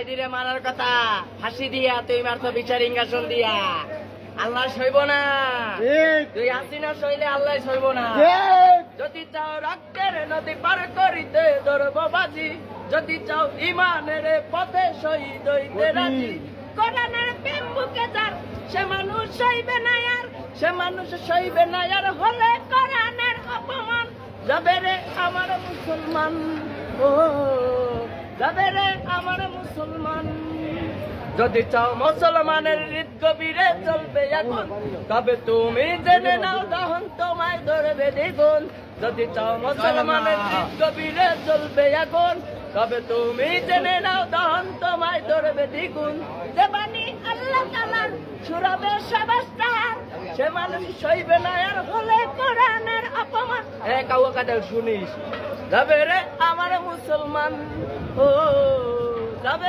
দিরে মারার কথা ফাঁসি দিয়া তুই মারতো বিচার ইঙ্গাসন দিয়া আল্লাহ সইব না তুই হাসিনা সইলে আল্লাহ সইব না যদি চাও রক্তের নদী পার করিতে ধরব বাজি যদি চাও ইমানের পথে শহীদ হইতে রাজি কোরআনের প্রেম বুকে যার সে মানুষ সইবে না আর সে মানুষ সইবে না আর হলে কোরআনের অপমান যাবে রে আমার মুসলমান ও যাবে রে আমার মুসলমান যদি চাও মুসলমানের হৃদ গভীরে চলবে এখন তবে তুমি জেনে নাও তখন তোমায় ধরবে দ্বিগুণ যদি চাও মুসলমানের হৃদ গভীরে চলবে এখন তবে তুমি জেনে নাও তখন তোমায় ধরবে দ্বিগুণ যে বাণী আল্লাহ তাআলার সুরাবে সবাস্তার সে মানুষ সইবে না আর হলে কোরআনের অপমান কাউ কাদের শুনিস যাবে রে আমার মুসলমান ও যাবে